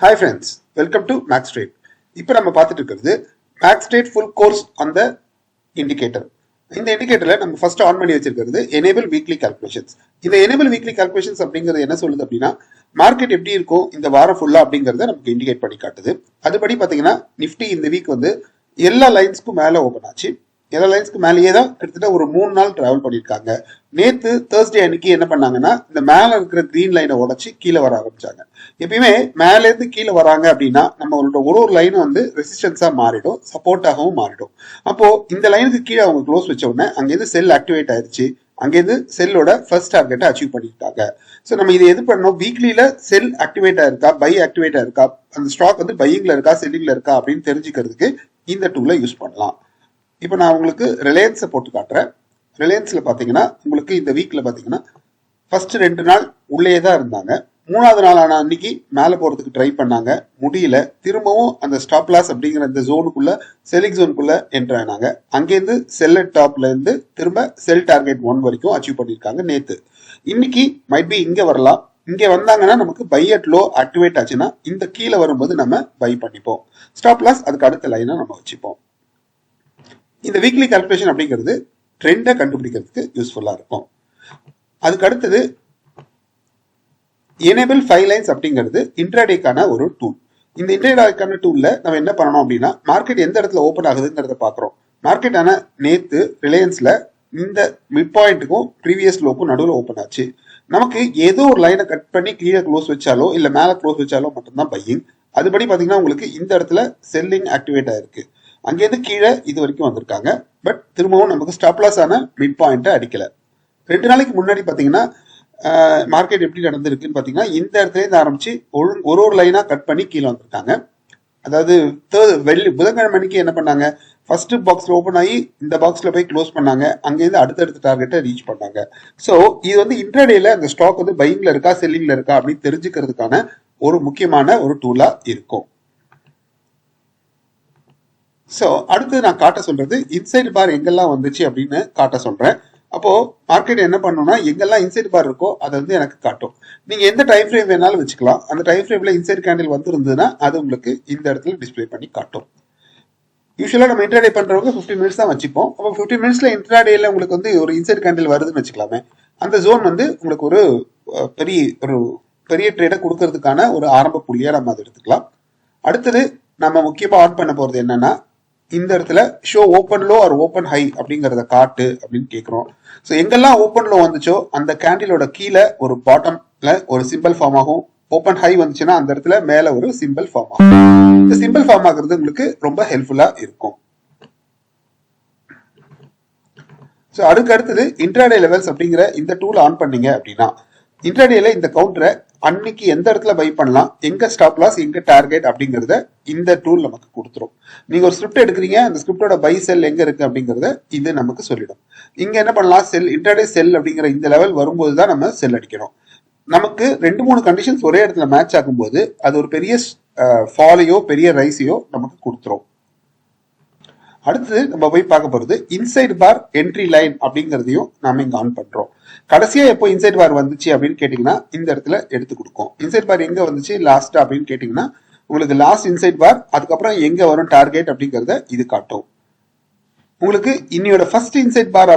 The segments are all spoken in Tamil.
Hi friends, welcome to Max Trade. இப்போ நம்ம பார்த்துட்டு இருக்கிறது Max Trade full course on the indicator. இந்த இண்டிகேட்டர்ல நம்ம ஃபர்ஸ்ட் ஆன் பண்ணி வச்சிருக்கிறது enable weekly calculations. இந்த enable weekly calculations அப்படிங்கிறது என்ன சொல்லுது அப்படின்னா மார்க்கெட் எப்படி இருக்கும் இந்த வாரம் ஃபுல்லா அப்படிங்கறத நமக்கு இண்டிகேட் பண்ணி காட்டுது. அதுபடி பாத்தீங்கன்னா நிஃப்டி இந்த வீக் வந்து எல்லா லைன்ஸ்க்கும் மேல ஓபன் ஆச்சு. எல்லா லைன்ஸ்க்கு மேலேயே தான் கிட்டத்தட்ட ஒரு 3 நாள் டிராவல் பண்ணியிருக்காங்க. நேத்து தேர்ஸ்டே அன்னைக்கு என்ன பண்ணாங்கன்னா இந்த மேல இருக்கிற கிரீன் லைனை உடைச்சு கீழே வர ஆரம்பிச்சாங்க. எப்பயுமே மேல இருந்து கீழே வராங்க அப்படின்னா நம்மளோட ஒரு லைனும் வந்து ரெசிஸ்டன்ஸா மாறிடும், சப்போர்ட்டாகவும் மாறிடும். அப்போ இந்த லைனுக்கு கீழே அவங்க க்ளோஸ் வச்ச உடனே அங்கேருந்து செல் ஆக்டிவேட் ஆயிருச்சு. அங்கேருந்து செல்லோட ஃபர்ஸ்ட் டார்கெட்டை அச்சீவ் பண்ணிட்டாங்க. ஸோ நம்ம இதை எது பண்ணோம், வீக்லியில செல் ஆக்டிவேட் ஆயிருக்கா, பை ஆக்டிவேட் ஆயிருக்கா, அந்த ஸ்டாக் வந்து பையிங்ல இருக்கா செல்லிங்ல இருக்கா அப்படின்னு தெரிஞ்சுக்கிறதுக்கு இந்த டூலை யூஸ் பண்ணலாம். இப்போ நான் உங்களுக்கு ரிலையன்ஸை போட்டு காட்டுறேன். ரிலையன்ஸ்ல பாத்தீங்கன்னா உங்களுக்கு இந்த வீக்ல பாத்தீங்கன்னா ஃபர்ஸ்ட் 2 நாள் உள்ளே தான் இருந்தாங்க. 3வது நாள் ஆனா அன்னைக்கு மேல போறதுக்கு ட்ரை பண்ணாங்க, முடியல. திரும்பவும் அந்த ஸ்டாப் லாஸ் அப்படிங்கிற இந்த ஜோனுக்குள்ள செல்லிங் ஜோனுக்குள்ள என்டர் ஆனாங்க. அங்கேருந்து செல்லர் டாப்ல இருந்து திரும்ப செல் டார்கெட் 1 வரைக்கும் அச்சீவ் பண்ணிருக்காங்க நேத்து. இன்னைக்கு மைட் பி இங்க வரலாம். இங்க வந்தாங்கன்னா நமக்கு பை அட் லோ ஆக்டிவேட் ஆச்சுன்னா இந்த கீழே வரும்போது நம்ம பை பண்ணிப்போம். ஸ்டாப் லாஸ் அதுக்கு அடுத்த லைனை நம்ம வச்சுப்போம். இந்த வீக்லி கால்குலேஷன் அப்படிங்கிறது ட்ரெண்டை கண்டுபிடிக்கிறதுக்கு யூஸ்ஃபுல்லா இருக்கும். அதுக்கு அடுத்தது எனேபிள் 5 லைன்ஸ் அப்படிங்கிறது இன்ட்ராடேக்கான ஒரு டூல். இந்த இன்ட்ராடேக்கான டூல்ல நம்ம என்ன பண்ணணும் அப்படின்னா மார்க்கெட் எந்த இடத்துல ஓப்பன் ஆகுதுங்கிறத பாக்குறோம். மார்க்கெட் ஆன நேத்து ரிலையன்ஸ்ல இந்த மிட் பாயிண்ட்டுக்கும் ப்ரீவியஸ் லோக்கும் நடுவில் ஓப்பன் ஆச்சு. நமக்கு ஏதோ ஒரு லைனை கட் பண்ணி கீழே க்ளோஸ் வச்சாலோ இல்ல மேல க்ளோஸ் வச்சாலோ மட்டும்தான் பையிங். அதுபடி பாத்தீங்கன்னா உங்களுக்கு இந்த இடத்துல செல்லிங் ஆக்டிவேட் ஆயிருக்கு. அங்கேருந்து கீழே இது வரைக்கும் வந்திருக்காங்க. பட் திரும்பவும் நமக்கு ஸ்டாப் லாஸ் ஆன மிட் பாயிண்ட்டை அடிக்கல. 2 நாளைக்கு முன்னாடி பாத்தீங்கன்னா மார்க்கெட் எப்படி நடந்திருக்குன்னு பாத்தீங்கன்னா இந்த இடத்துல இருந்து ஆரம்பிச்சு ஒரு லைனா கட் பண்ணி கீழே வந்திருக்காங்க. அதாவது புதன்கிழமை அன்னைக்கு என்ன பண்ணாங்க, ஃபர்ஸ்ட் பாக்ஸ்ல ஓபன் ஆகி இந்த பாக்ஸ்ல போய் க்ளோஸ் பண்ணாங்க. அங்கேருந்து அடுத்தடுத்த டார்கெட்டை ரீச் பண்ணாங்க. ஸோ இது வந்து இன்ட்ராடேல அந்த ஸ்டாக் வந்து பையிங்ல இருக்கா செல்லிங்ல இருக்கா அப்படின்னு தெரிஞ்சுக்கிறதுக்கான ஒரு முக்கியமான ஒரு டூலா இருக்கும். ஸோ அடுத்து நான் காட்ட சொல்றது இன்சைட் பார் எங்கெல்லாம் வந்துச்சு அப்படின்னு காட்ட சொல்றேன். அப்போ மார்க்கெட் என்ன பண்ணணும்னா எங்கெல்லாம் இன்சைட் பார் இருக்கோ அதை வந்து எனக்கு காட்டும். நீங்க எந்த டைம் ஃப்ரேம் வேணாலும் வச்சுக்கலாம். அந்த டைம் ஃப்ரேம்ல இன்சைட் கேண்டில் வந்து இருந்ததுன்னா அது உங்களுக்கு இந்த இடத்துல டிஸ்பிளே பண்ணி காட்டும். யூஸ்வலா நம்ம இன்ட்ராடே பண்றவங்க 15 மினிட்ஸ் தான் வச்சுப்போம். அப்போ 15 மினிட்ஸ்ல இன்ட்ராடேல உங்களுக்கு வந்து ஒரு இன்சைட் கேண்டில் வருதுன்னு வச்சுக்கலாமே. அந்த ஜோன் வந்து உங்களுக்கு ஒரு பெரிய ட்ரேடை கொடுக்கறதுக்கான ஒரு ஆரம்ப புள்ளியா நம்ம அதை எடுத்துக்கலாம். அடுத்தது நம்ம முக்கியமா ஆன் பண்ண போறது என்னன்னா இந்த இடத்துல show open low or open high அப்படிங்கறத காட்டு அப்படின்னு கேட்கிறோம். ஸோ எங்கெல்லாம் ஓப்பன் லோ வந்துச்சோ அந்த கேண்டிலோட கீழே ஒரு பாட்டம்ல ஒரு சிம்பிள் ஃபார்ம் ஆகும். ஓப்பன் ஹை வந்துச்சுன்னா அந்த இடத்துல மேல ஒரு சிம்பிள் ஃபார்ம் ஆகும். இந்த சிம்பிள் ஃபார்ம் ஆகுறது உங்களுக்கு ரொம்ப ஹெல்ப்ஃபுல்லா இருக்கும். ஸோ அதுக்கு அடுத்தது இன்ட்ராடே லெவல்ஸ் அப்படிங்கிற இந்த டூல் ஆன் பண்ணீங்க அப்படின்னா இன்ட்ராடேல இந்த கவுண்டரை அன்னைக்கு எந்த இடத்துல பை பண்ணலாம், எங்க ஸ்டாப் லாஸ் எங்க டார்கெட் அப்படிங்கறத இந்த டூல் நமக்கு கொடுத்துரும். நீங்க ஒரு ஸ்கிரிப்ட் எடுக்கிறீங்க, அந்த ஸ்கிரிப்டோட பை செல் எங்க இருக்கு அப்படிங்கறத இது நமக்கு சொல்லிடும். இங்க என்ன பண்ணலாம், செல் இன்ட்ராடே செல் அப்படிங்கிற இந்த லெவல் வரும்போது தான் நம்ம செல் அடிக்கணும். நமக்கு 2-3 கண்டிஷன்ஸ் ஒரே இடத்துல மேட்ச் ஆகும்போது அது ஒரு பெரிய ஃபாலையோ பெரிய ரைஸையோ நமக்கு கொடுத்துரும். அடுத்து நம்ம போய் பார்க்க போறது இன்சைட் பார் என்ட்ரி லைன் அப்படிங்கறதையும் நாம இங்க ஆன் பண்றோம். கடைசியா எப்போ இன்சைட் பார் வந்துச்சு அப்படின்னு கேட்டீங்கன்னா இந்த இடத்துல எடுத்து கொடுக்கும். இன்சைட் பார் எங்க வந்துச்சு லாஸ்ட் அப்படின்னு கேட்டீங்கன்னா உங்களுக்கு லாஸ்ட் இன்சைட் பார், அதுக்கப்புறம் எங்க வரும் டார்கெட் அப்படிங்கறத இது காட்டும். உங்களுக்கு இன்னையோட first insight bar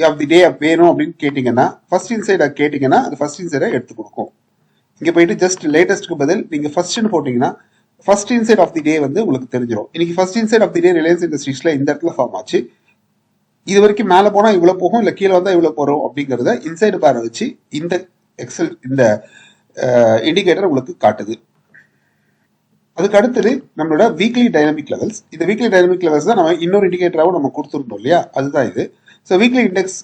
of the day வேணும் அப்படின்னு கேட்டீங்கன்னா ஃபர்ஸ்ட் இன்சைட் கேட்டீங்கன்னா அது ஃபர்ஸ்ட் இன்சைடை எடுத்து கொடுக்கும். இங்க போயிட்டு ஜஸ்ட் லேட்டஸ்ட்க்கு பதில் நீங்க ஃபர்ஸ்ட்னு போட்டீங்கன்னா first insight of the day வந்து உங்களுக்கு தெரிஞ்சிடும். இன்னைக்கு first insight of the day Reliance இண்டஸ்ட்ரீஸ்ல இந்த இடத்துல ஃபார்ம் ஆச்சு. இது வரைக்கும் மேல போனா இவ்வளவு போகும், இல்ல கீழே வந்தா இவ்வளவு போறோம் அப்படிங்கறத இன்சைட் பார் வச்சு இந்த எக்ஸல் இந்த இண்டிகேட்டர் உங்களுக்கு காட்டுது. அதுக்கு அடுத்தது நம்மளோட வீக்லி டைனமிக் லெவல்ஸ். இந்த வீக்லி டைனமிக் லெவல்ஸ் தான் நம்ம இன்னொரு இண்டிகேட்டராகவும் நம்ம கொடுத்துருந்தோம் இல்லையா, அதுதான் இது. So weekly index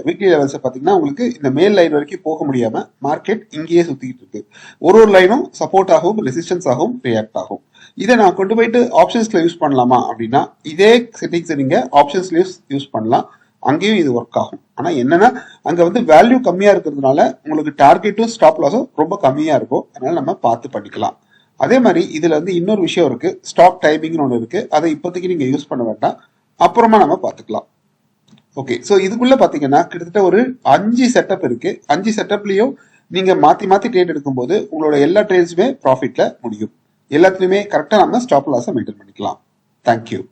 weekly levels பார்த்தீங்கன்னா உங்களுக்கு இந்த மேல் லைன் வரைக்கும் போக முடியாம மார்க்கெட் இங்கேயே சுத்திக்கிட்டு இருக்கு. ஒரு லைனும் சப்போர்ட் ஆகும், ரெசிஸ்டன்ஸ் ஆகும், ரியாக்ட் ஆகும். இதை நான் கொண்டு போயிட்டு ஆப்ஷன்ஸ்ல யூஸ் பண்ணலாமா அப்படின்னா இதே செட்டிங்ஸ் நீங்க ஆப்ஷன்ஸ்ல யூஸ் பண்ணலாம். அங்கேயும் இது ஒர்க் ஆகும். ஆனா என்னன்னா அங்க வந்து வேல்யூ கம்மியா இருக்கிறதுனால உங்களுக்கு டார்கெட்டும் ஸ்டாப் லாஸும் ரொம்ப கம்மியா இருக்கும். அதனால நம்ம பார்த்து பண்ணிக்கலாம். அதே மாதிரி இதுல வந்து இன்னொரு விஷயம் இருக்கு, ஸ்டாப் டைமிங்னு ஒன்று இருக்கு. அதை இப்போதைக்கு நீங்க யூஸ் பண்ண வேண்டாம், அப்புறமா நம்ம பார்த்துக்கலாம். ஓகே, ஸோ இதுக்குள்ள பாத்தீங்கன்னா கிட்டத்தட்ட ஒரு 5 செட்டப் இருக்கு. 5 செட்டப்லயும் நீங்க மாத்தி மாத்தி ட்ரேட் எடுக்கும்போது உங்களோட எல்லா ட்ரேட்ஸுமே ப்ராஃபிட்ல முடியும். எல்லாத்துலயுமே கரெக்டா நம்ம ஸ்டாப் லாஸை மெயின்டைன் பண்ணிக்கலாம். தேங்க்யூ.